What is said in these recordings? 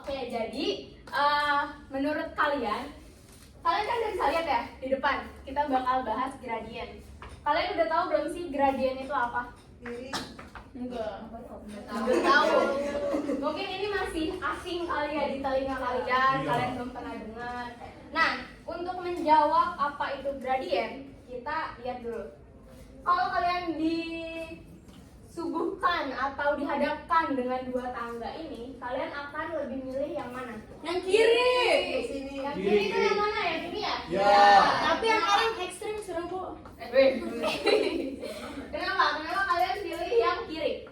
Oke, jadi menurut kalian kan udah bisa lihat ya di depan kita bakal bahas gradien. Kalian udah tahu belum sih gradien itu apa? Enggak tahu. Mungkin ini masih asing kali ya di telinga kalian, kalian belum pernah dengar. Nah, untuk menjawab apa itu gradien, kita lihat dulu. Kalau kalian disuguhkan atau dihadapkan dengan dua tangga ini, kalian akan lebih milih yang mana? Yang kiri. Yang kiri itu yang mana ya? Ini ya? Ya. Tapi yang paling ekstrim serem Bu. Kenapa? Kenapa kalian pilih yang kiri?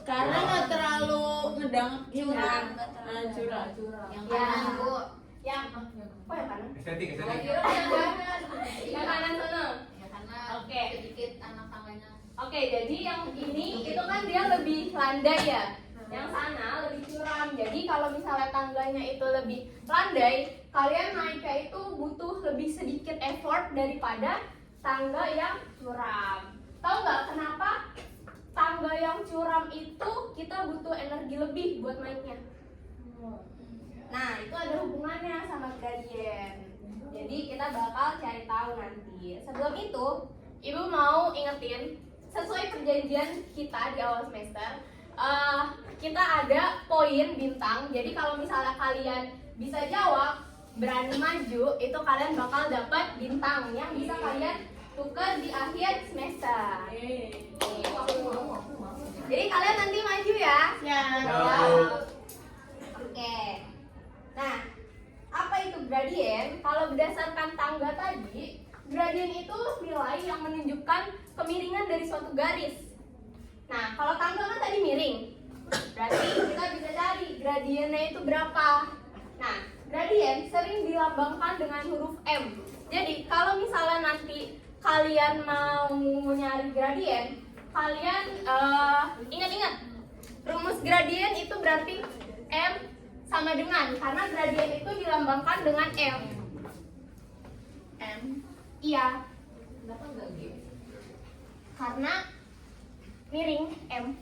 Karena nggak terlalu ngedang Curang. curang. Yang kanan Bu. Yang oh yang kanan? Estetik. Yang kanan sana. Oke. Sedikit anak tangganya. Oke, jadi yang ini itu kan dia lebih landai ya. Yang sana lebih curam. Jadi kalau misalnya tangganya itu lebih landai, kalian naiknya itu butuh lebih sedikit effort daripada tangga yang curam. Tahu nggak kenapa tangga yang curam itu kita butuh energi lebih buat naiknya? Nah, itu ada hubungannya sama gradien. Jadi kita bakal cari tahu nanti. Sebelum itu, Ibu mau ingetin sesuai perjanjian kita di awal semester, kita ada poin bintang. Jadi kalau misalnya kalian bisa jawab, berani maju, itu kalian bakal dapat bintang yang bisa kalian tukar di akhir semester. Jadi kalian nanti maju ya. Ya. Oke. Nah, apa itu gradien? Kalau berdasarkan tangga tadi, gradien itu nilai yang menunjukkan kemiringan dari suatu garis. Nah, kalau tangga kan tadi miring, berarti kita bisa cari gradiennya itu berapa. Nah, gradien sering dilambangkan dengan huruf M. Jadi, kalau misalnya nanti kalian mau nyari gradien, kalian ingat-ingat rumus gradien itu berarti M sama dengan, karena gradien itu dilambangkan dengan M. Iya. Kenapa enggak G? Karena miring M.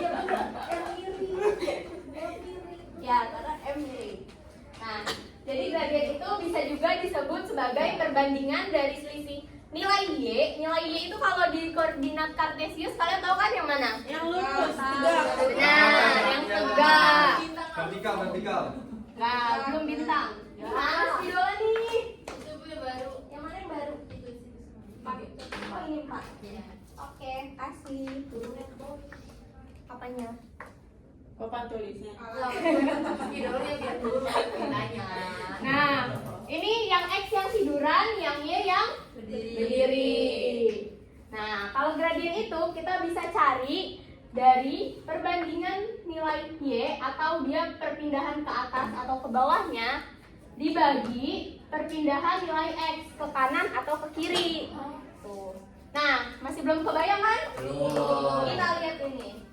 Iya benar. M miring. Ya, karena M miring. Nah, jadi gradien itu bisa juga disebut sebagai perbandingan dari selisih nilai Y. Nilai Y itu kalau di koordinat Kartesius kalian tahu kan yang mana? Yang lurus. Nah, yang tegak. Vertikal. Nah, belum bintang. Mas, idola nih. Itu punya baru. Yang mana yang baru? Itu. Pak. Oh, ini Pak. Iya. Oke, kasih. Apanya? Papan tulisnya. Idolnya biar dulu tanya. Nah, ini yang X yang tiduran, yang Y yang berdiri. Nah, kalau gradien itu kita bisa cari dari perbandingan nilai Y atau dia perpindahan ke atas atau ke bawahnya dibagi perpindahan nilai X ke kanan atau ke kiri. Tuh. Nah, masih belum kebayang kan? Belum. Kita lihat ini.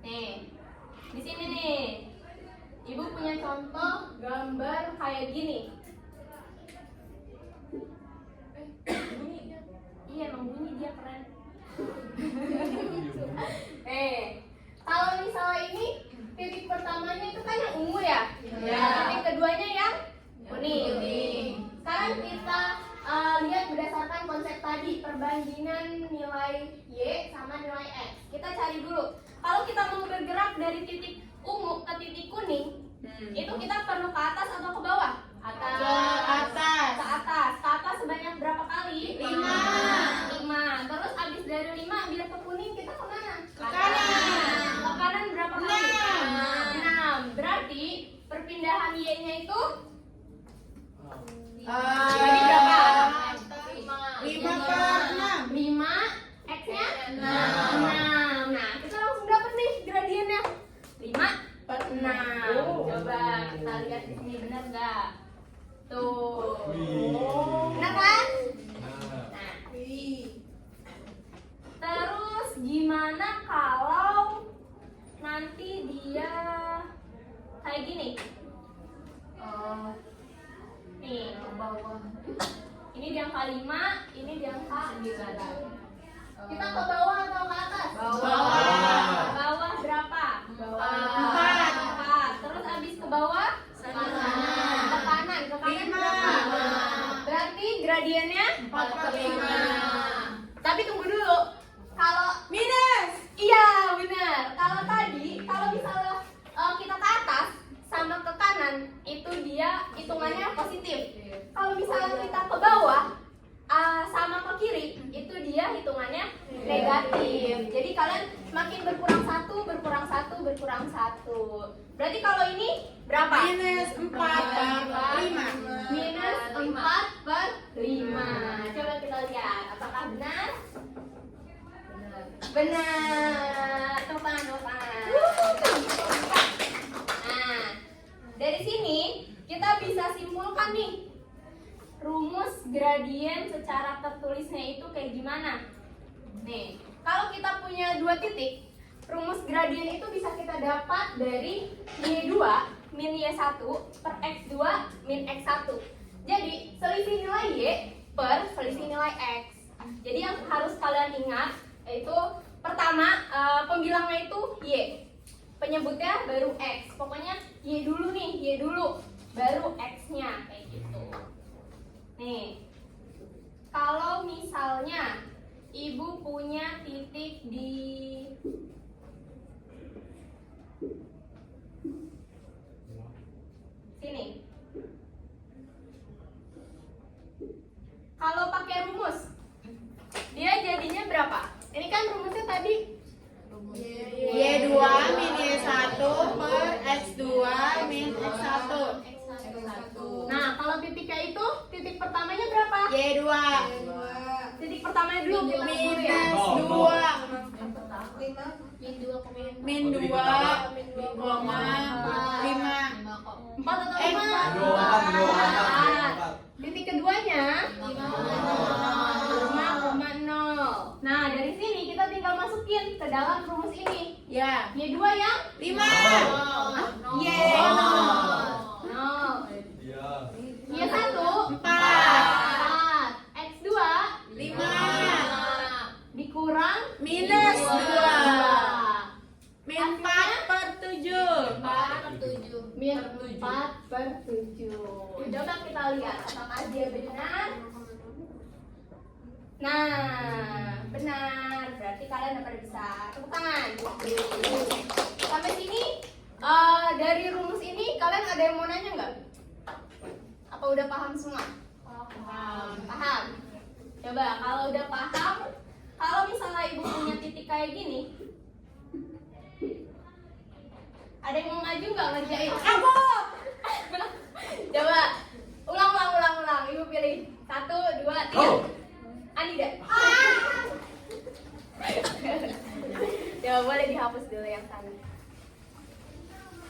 Nih, di sini nih, Ibu punya contoh gambar kayak gini. Iya, emang bunyi dia keren. Kalau misalnya ini titik pertamanya itu kan yang ungu ya. Iya. Titik keduanya yang kuning. Sekarang kita lihat berdasarkan konsep tadi perbandingan nilai Y sama nilai X. Kita cari dulu. Kalau kita mau bergerak dari titik ungu ke titik kuning, itu kita perlu ke atas atau ke bawah? Atas. Ke atas. Ke atas sebanyak berapa kali? 5. Terus abis dari 5 bila ke kuning kita kemana? Ke kanan. Ke kanan berapa kali? 6. 6. Berarti perpindahan Y-nya itu Jadi berapa? 5/6. 5, X-nya 6. 6. Nah, kita langsung dapat nih gradiennya. 5/6. Coba kita lihat di sini benar nggak? Tuh. Benar kan? Nah, terus gimana kalau nanti dia kayak gini? Nih, Ke bawah. ini di angka 5, ini di angka 9. Kita ke bawah atau ke atas? Bawah. Bawah berapa? Empat. Empat. Terus abis ke bawah? Ke kanan. Ke kanan Lima. berapa? Berarti gradiennya? 4/5. Tapi tunggu dulu. Kalau Minus. iya benar. Kalau tadi, kalau misalnya kita ke atas sama ke kanan, itu dia hitungannya positif. Kalau misalnya kita ke bawah sama ke kiri, itu dia hitungannya negatif. Jadi kalian makin berkurang satu. Berarti kalau ini berapa? Minus 4/5. Minus 4/5. Coba kita lihat, apakah benar? Benar. Tepuk tangan. Nah, dari sini kita bisa simpulkan nih rumus gradien secara tertulisnya itu kayak gimana. Nih, kalau kita punya dua titik, rumus gradien itu bisa kita dapat dari Y2 min Y1 per X2 min X1. Jadi, selisih nilai Y per selisih nilai X. Jadi yang harus kalian ingat yaitu pertama pembilangnya itu Y, penyebutnya baru X. Pokoknya Y dulu nih, Y dulu, baru X-nya kayak gitu. Nih, kalau misalnya ibu punya titik di sini, kalau pakai rumus, dia jadinya berapa? Ini kan rumusnya tadi Y2 min Y1 per X2 min X1. Nah, kalau titiknya itu, titik pertamanya berapa? Y2 Titik pertamanya dulu kita minus ya. 2 min 2 koma 5. 4 atau 5? Titik keduanya 5,0. Nah, dari sini kita tinggal masukin ke dalam rumus ini. Ya. Y2 yang 5. Y. No. Iya. Y1 4. 4. X2 5. dikurang Minus 2. 2. Min 4/7. Min 4/7. Coba kita lihat apakah dia benar. Nah, benar. Berarti kalian dapat bisa tepuk tangan. Sampai sini dari rumus ini kalian ada yang mau nanya nggak? Apa udah paham semua? Paham. Coba kalau udah paham, kalau misalnya ibu punya titik kayak gini, ada yang mau maju nggak ngerjain? Aku. Coba ulang. Ibu pilih 1, 2, 3. Oh. Anida. Coba boleh dihapus dulu yang sana.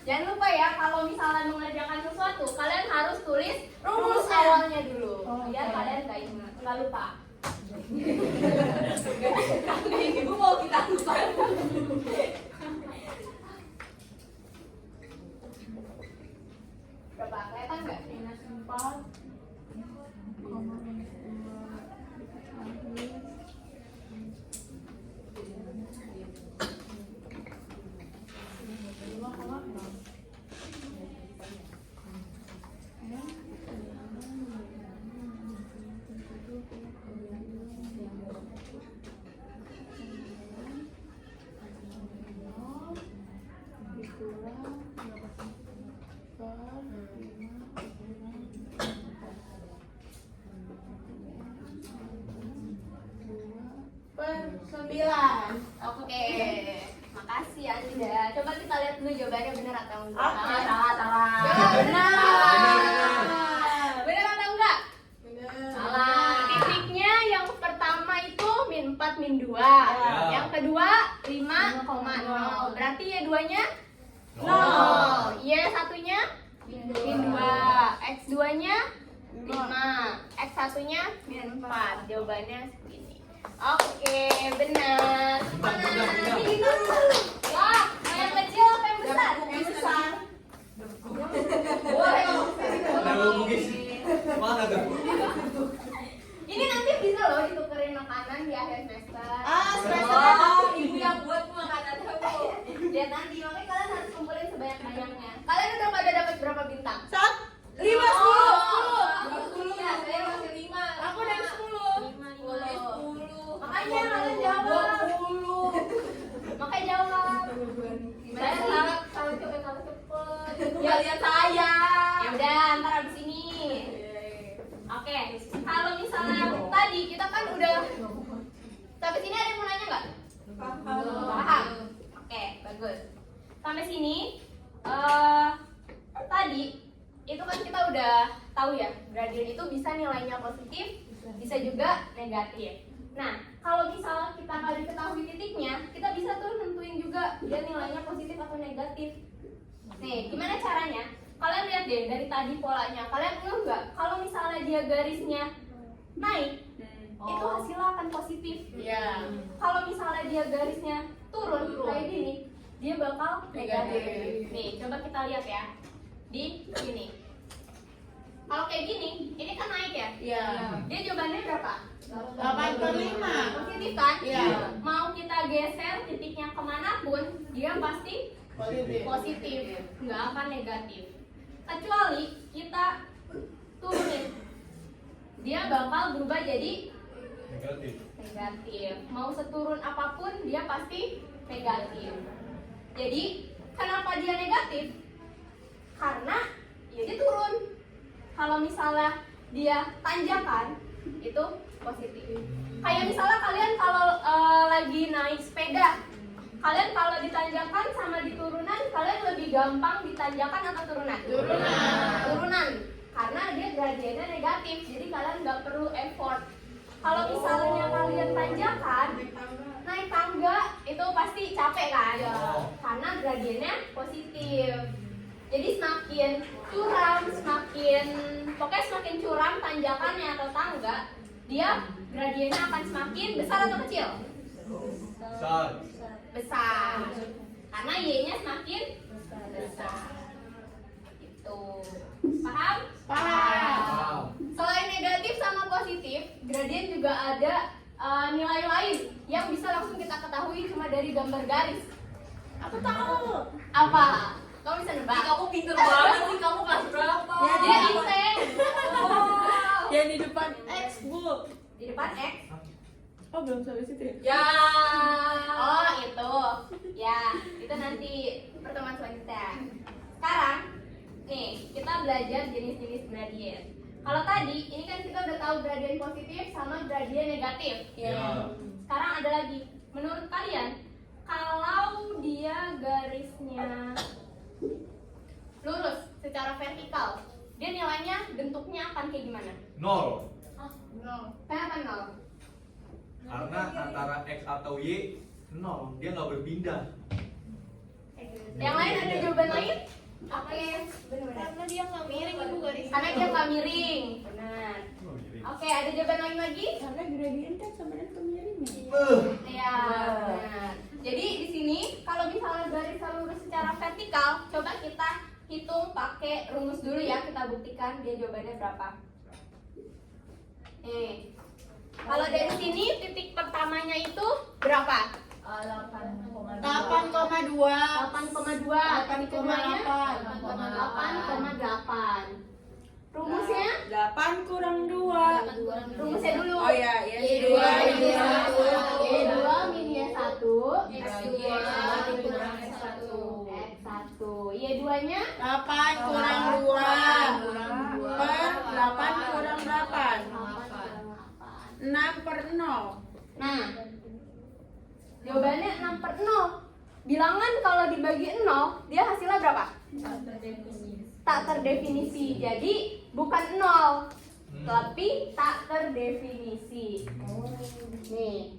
Jangan lupa ya, kalau misalnya mengerjakan sesuatu, kalian harus tulis rumus awalnya dulu. Biar kalian nggak lupa. Ibu mau kita lupa. Berapa? Kelihatan nggak? Minus 4. Oke, makasih Anda. Coba kita lihat dulu jawabannya benar atau enggak. Oke. Salah. Benar. Benar atau enggak? Benar. Salah. Titiknya yang pertama itu min 4 min 2. Ya. Yang kedua 5,0. Berarti ya duanya 0. Y satunya min 2. X 2-nya 5. X satunya min 4. Jawabannya segini. Oke, benar. Benar. Wah, yang kecil apa yang besar? Yang besar. Wah, Ada bugis. Mana tuh? ini nanti bisa loh ditukerin makanan di akhir semester. lagi, makanya kalian harus kumpulin sebanyak-banyaknya. Kalian udah pada dapat berapa bintang? 5, 10. Ya, saya masih 5. Aku dari 10. 10. Makanya kalian jawab. 20. Makanya jawab. Saya salah kalau cepet. Ya lihat saya. Ya udah, ntar abis ini. Oke, kalau misalnya tadi kita kan udah sampai sini, ada yang mau nanya nggak? Paham? Oke, bagus. Sampai sini tadi itu kan kita udah tahu ya, gradien itu bisa nilainya positif, bisa juga negatif. Nah, kalau misal kita nggak diketahui titiknya, kita bisa tuh nentuin juga dia nilainya positif atau negatif. Nih, gimana caranya? Kalian lihat deh dari tadi polanya. Kalian ngeh nggak? Kalau misalnya dia garisnya naik, itu hasilnya akan positif. Iya. Kalau misalnya dia garisnya turun kayak gini, dia bakal negatif. Nih, coba kita lihat ya. Di sini. Kalau kayak gini, ini kan naik ya? Iya. Dia jawabannya berapa? 8/5. Positif kan? Iya. Mau kita geser titiknya kemanapun, dia pasti positif, nggak akan negatif. Kecuali kita turunin, dia bakal berubah jadi negatif. Mau seturun apapun dia pasti negatif. Jadi kenapa dia negatif? Karena ya dia turun. Kalau misalnya dia tanjakan itu positif. Kayak misalnya kalian kalau lagi naik sepeda, kalian kalau ditanjakan sama di turunan, kalian lebih gampang ditanjakan atau turunan? Turunan. Karena dia gradiennya negatif, jadi kalian nggak perlu effort. Kalau misalnya kalian tanjakan, naik tangga itu pasti capek kan? Karena gradiennya positif. Jadi semakin curam, pokoknya semakin curam tanjakannya atau tangga, dia gradiennya akan semakin besar atau kecil? Besar. Karena Y-nya semakin besar. Itu. Paham? Paham. Selain negatif sama positif, gradien juga ada nilai lain yang bisa langsung kita ketahui cuma dari gambar garis. Aku tahu. Apa? Kamu bisa nebak? Kamu pinter banget sih, kamu kelas berapa? Ya, Dia inseng. Yang di depan X, Bu. Di depan X. Oh, belum sampai situ ya? Ya. Oh, itu. Ya, itu nanti pertemuan selanjutnya. Sekarang, nih, kita belajar jenis-jenis gradien. Kalau tadi, ini kan kita udah tahu gradien positif sama gradien negatif. Iya. Sekarang ada lagi. Menurut kalian, kalau dia garisnya lurus secara vertikal, dia nilainya bentuknya akan kayak gimana? 0. Kenapa 0? Karena antara X atau Y 0, dia nggak berpindah. Yang lain ada jawaban lain? Oke, benar-benar. Karena dia nggak miring, Ibu, garisnya. Karena dia nggak miring. Benar. Oke, ada jawaban lain lagi? Karena gradien kan sama dengan kemiringan. Iya, benar. Jadi di sini kalau misalnya garis lurus secara vertikal, coba kita hitung pakai rumus dulu ya, kita buktikan dia jawabannya berapa. Nih. Kalau dari sini titik pertamanya itu berapa? 8,2. 8,2. Titik keduanya 8,8. 8,8. Rumusnya? 8 kurang 2. Rumusnya dulu. Oh ya, ya. Y2 min Y1. Y2 min Y1. X2 kurang X1. X1. Y2-nya 8 kurang 2. Per 8 kurang 8. 6/0. Nah, jawabannya 6/0. Bilangan kalau dibagi 0, dia hasilnya berapa? Tak terdefinisi. Jadi bukan 0, tapi tak terdefinisi. Nih.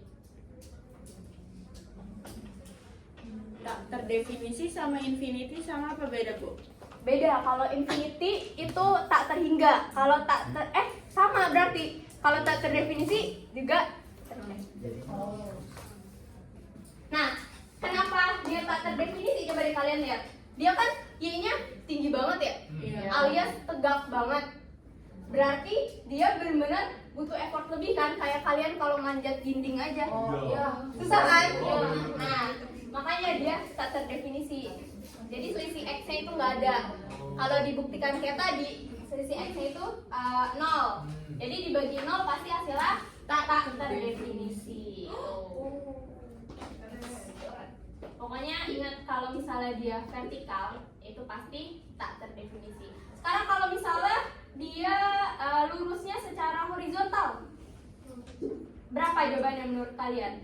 Tak terdefinisi sama infinity sama apa beda, Bu? Beda. Kalau infinity itu tak terhingga. Kalau tak sama berarti. Kalau tak terdefinisi juga. Nah, kenapa dia tak terdefinisi? Coba deh kalian lihat. Dia kan Y-nya tinggi banget ya, Iya. alias tegak banget. Berarti dia benar-benar butuh effort lebih kan? Kayak kalian kalau manjat dinding aja. Iya. Susah kan? Oh, Nah, makanya dia tak terdefinisi. Jadi selisih X-nya itu nggak ada. Kalau dibuktikan kayak tadi, selisih X-nya itu 0. Jadi dibagi 0 pasti hasilnya tak terdefinisi. Pokoknya ingat kalau misalnya dia vertikal itu pasti tak terdefinisi. Sekarang kalau misalnya dia lurusnya secara horizontal, berapa jawabannya menurut kalian?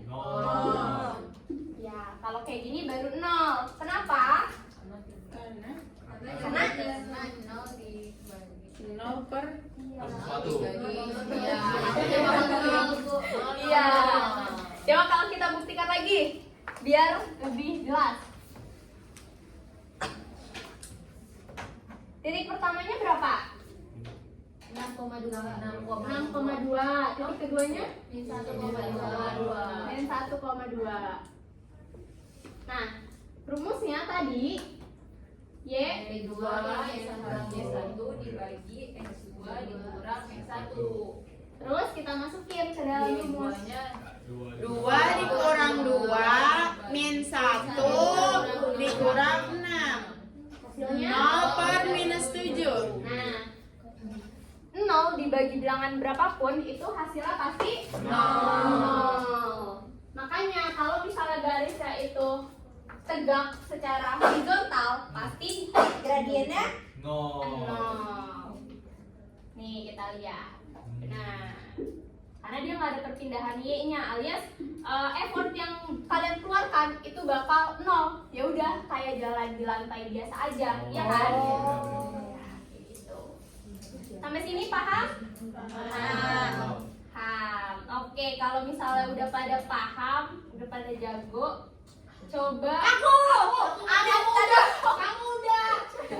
Ya, kalau kayak gini baru 0. Kenapa? Karena Karena 0 per Satu. iya. Coba kalau kita buktikan lagi biar lebih jelas. Titik pertamanya berapa? 6,2. Titik keduanya? Min 1,2. Min 1,2. Nah, rumusnya tadi Y Y2 Y1 dibagi X2 dikurang X1. terus kita masukin ke dalam rumus. dua dikurang 2 min 1 dikurang 6. Hasilnya 0 per minus 7. nah 0 dibagi bilangan berapapun itu hasilnya pasti 0. Makanya kalau misalnya garisnya itu tegak secara horizontal pasti gradiennya 0. Nih kita lihat. Nah, karena dia nggak ada perpindahan y-nya alias effort yang kalian keluarkan itu bakal 0. Ya udah kayak jalan di lantai biasa aja, ya kan? Ya, kayak gitu. Sampai sini paham? Paham. Oke, kalau misalnya udah pada paham, udah pada jago, coba aku ada kamu udah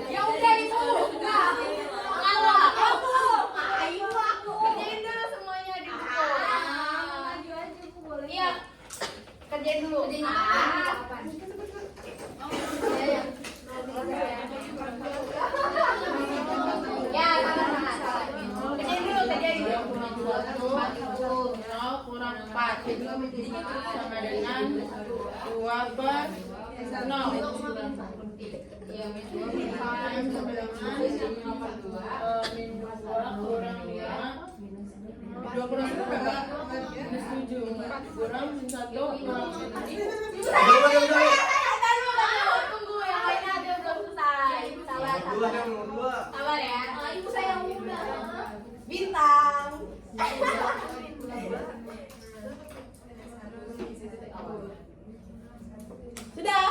ya udah itu enggak ngalah ayo aku kerjain dulu semuanya di buku maju aja Bu, boleh iya kerjain dulu ya salah kerjain dulu 0 kurang 4 sama dengan 2 per 0. Ya, min 2 Min 2 kurang 5. 2 kurang 1 berapa? Minus 7. Kurang min 1 kurang tunggu yang lainnya ada belum selesai sabar ya ibu saya yang muda bintang sudah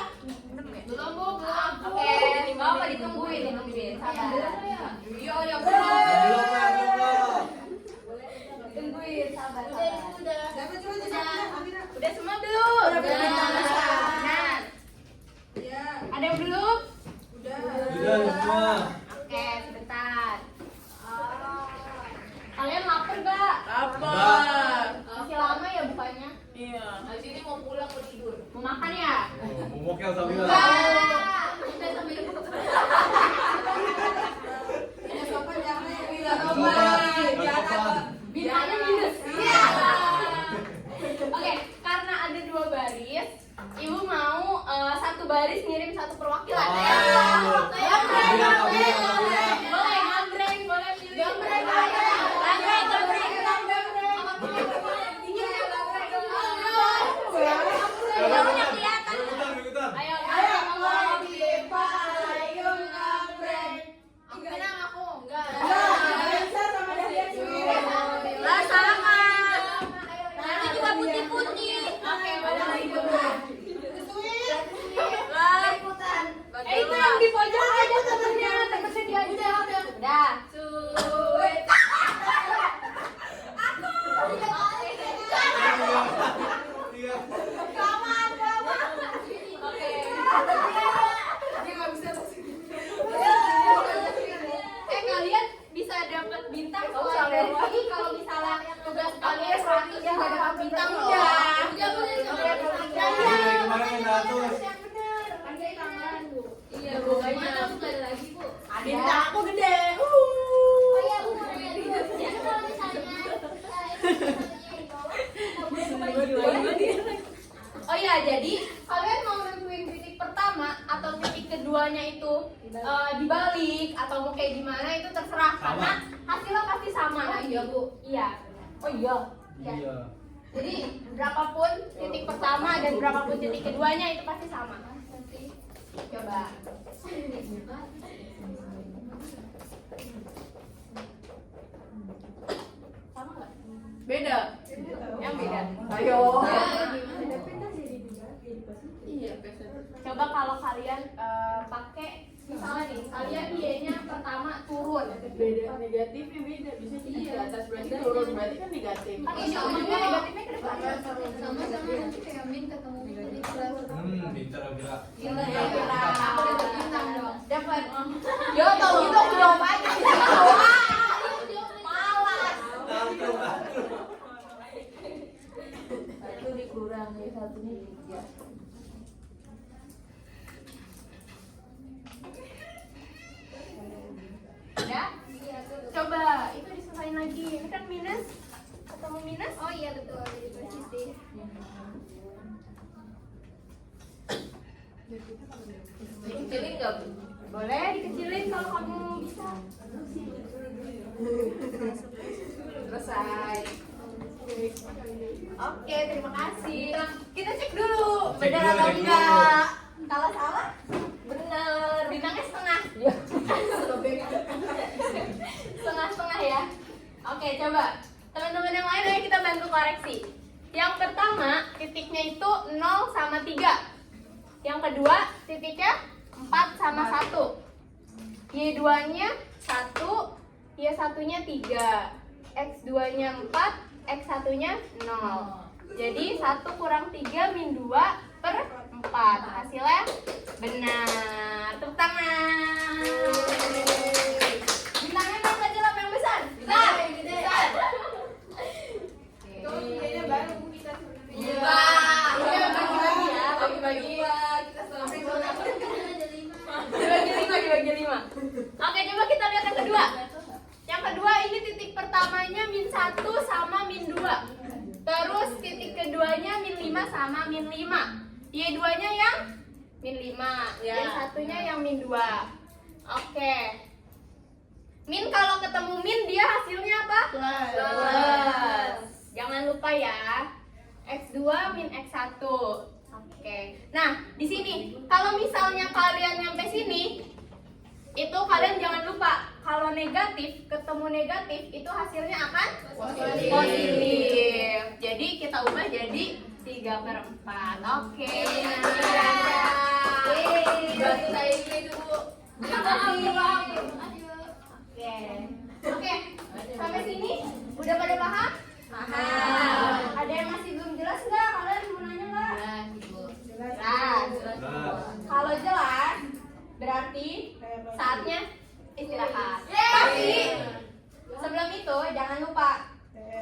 belum bu belum oke bapak ditungguin sabar iya ya tungguin sabar udah semua belum nah ada yang belum Sudah semua. oke sebentar kalian lapar gak Lapar. masih lama ya bukanya Iya. Habis ini mau pulang mau tidur. mau makan ya Momokel Sabila. kita sambil bintangnya minus. Oke, karena ada 2 baris, ibu mau 1 baris ngirim 1 perwakilan. Boleh ngambreng, boleh pilih. Gambreng. Ayo. Bilang aku enggak. Lah sama. Nanti juga putih-putih. Oke, boleh ikutan. Lah ikutan. Itu yang di pojok aja temennya diajak. titik keduanya itu dibalik atau mau kayak gimana itu terserah karena hasilnya pasti sama lagi. Iya. Oh iya. Iya. Jadi berapapun titik pertama dan berapapun titik keduanya itu pasti sama. Coba. Sama nggak? Beda. Yang beda. Ayo. Iya. Coba kalau kalian pakai misalnya nih, kalian Y-nya pertama turun. Beda negatifnya beda. Bisa jadi di atas berarti turun berarti kan negatif. Kan ini ujungnya negatifnya ke depan. Nanti kayak Min ketemu di kelas. Pintar Abila. Aku dapat bintang dong. Dapat. Yo, tau gitu aku jawab aja. Malas. Satu dikurangi satunya 3. Udah? Coba itu diselesain lagi. Ini kan minus. Ketemu minus? Oh iya betul, jadi positif. Dikecilin nggak Bu? Boleh dikecilin kalau kamu bisa. Selesai. Oke, terima kasih. Nah, kita cek dulu Cek benar dulu, atau cek dulu. enggak. Kalau salah, bener. Bintangnya setengah. Setengah-setengah ya. Oke, coba. Teman-teman yang lain ayo kita bantu koreksi. Yang pertama, titiknya itu 0 sama 3. Yang kedua, titiknya 4 sama 1. Y2-nya 1, Y1-nya 3. X2-nya 4, X1-nya 0. Jadi 1 kurang 3 min 2 per 4. Hasilnya benar. Tepuk tangan. Bintangnya yang kecil apa yang besar? Besar. Besar. Kayaknya baru Bu kita sebenarnya. Iya. Iya, bagi-bagi ya, bagi-bagi. Kita selesai ada 5. Dibagi 5. Oke, coba kita lihat yang kedua. Yang kedua ini titik pertamanya min 1 sama min 2. Terus titik keduanya min 5 sama min 5. Y2-nya yang min 5. Ya. Y1-nya yang min 2. Oke. Min kalau ketemu min dia hasilnya apa? Plus. Jangan lupa ya. X2 min X1. Oke. Nah, di sini kalau misalnya kalian nyampe sini, itu kalian jangan lupa kalau negatif ketemu negatif itu hasilnya akan positif. Jadi kita ubah jadi 3/4. Oke. Bantu saya ini Bu. Oke. Sampai sini udah pada paham? Paham. Ada yang masih belum jelas nggak? Kalian mau nanya nggak? Jelas. Kalau jelas, berarti saatnya istirahat. Tapi sebelum itu jangan lupa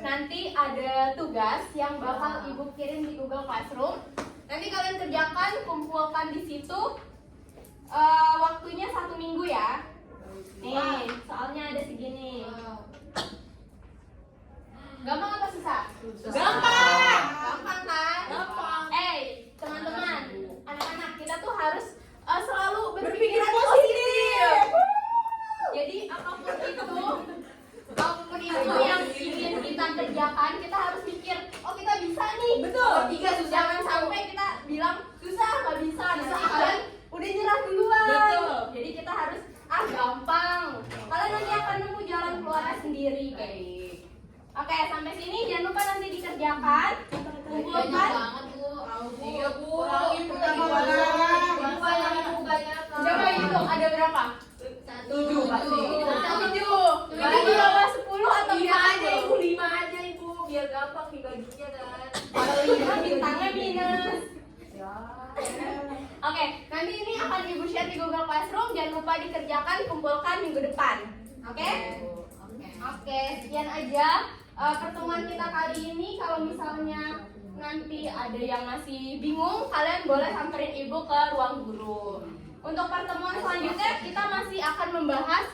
nanti ada tugas yang bakal ibu kirim di Google Classroom. Nanti kalian kerjakan, kumpulkan di situ. Waktunya 1 minggu ya. Nih, soalnya ada segini. Gampang apa susah? Gampang. Gampang kan? Gampang. Teman-teman, anak-anak kita tuh harus selalu berpikiran positif. Jadi apapun itu yang ingin kita kerjakan, kita harus mikir, oh kita bisa nih. Betul. Jangan sampai kita bilang susah, nggak bisa. Nanti kalian udah nyerah duluan. Betul. Jadi kita harus gampang. Kalian nanti akan nemu jalan keluarnya sendiri, guys. Oke, sampai sini jangan lupa nanti dikerjakan. Kumpulkan. Banget Bu. Iya Bu. Kurangin Bu lagi banyak. Coba itu ada berapa? 7 pasti. 7. Jadi di bawah 10 atau Iya aja berapa? Ibu, 5 aja Ibu, biar gampang dibaginya kan. Kalau 5 bintangnya minus. Ya. Oke, nanti ini akan ibu share di Google Classroom. Jangan lupa dikerjakan, kumpulkan minggu depan. Oke? Oke, sekian aja pertemuan kita kali ini. Kalau misalnya nanti ada yang masih bingung, kalian boleh samperin ibu ke ruang guru. Untuk pertemuan selanjutnya kita masih akan membahas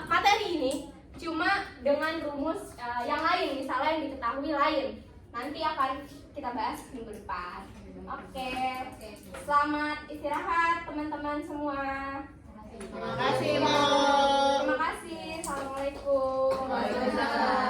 materi ini, cuma dengan rumus yang lain, misalnya yang diketahui lain. Nanti akan kita bahas minggu depan. Oke. Selamat istirahat teman-teman semua. Terima kasih, Mo. Terima kasih. Assalamualaikum. Waalaikumsalam.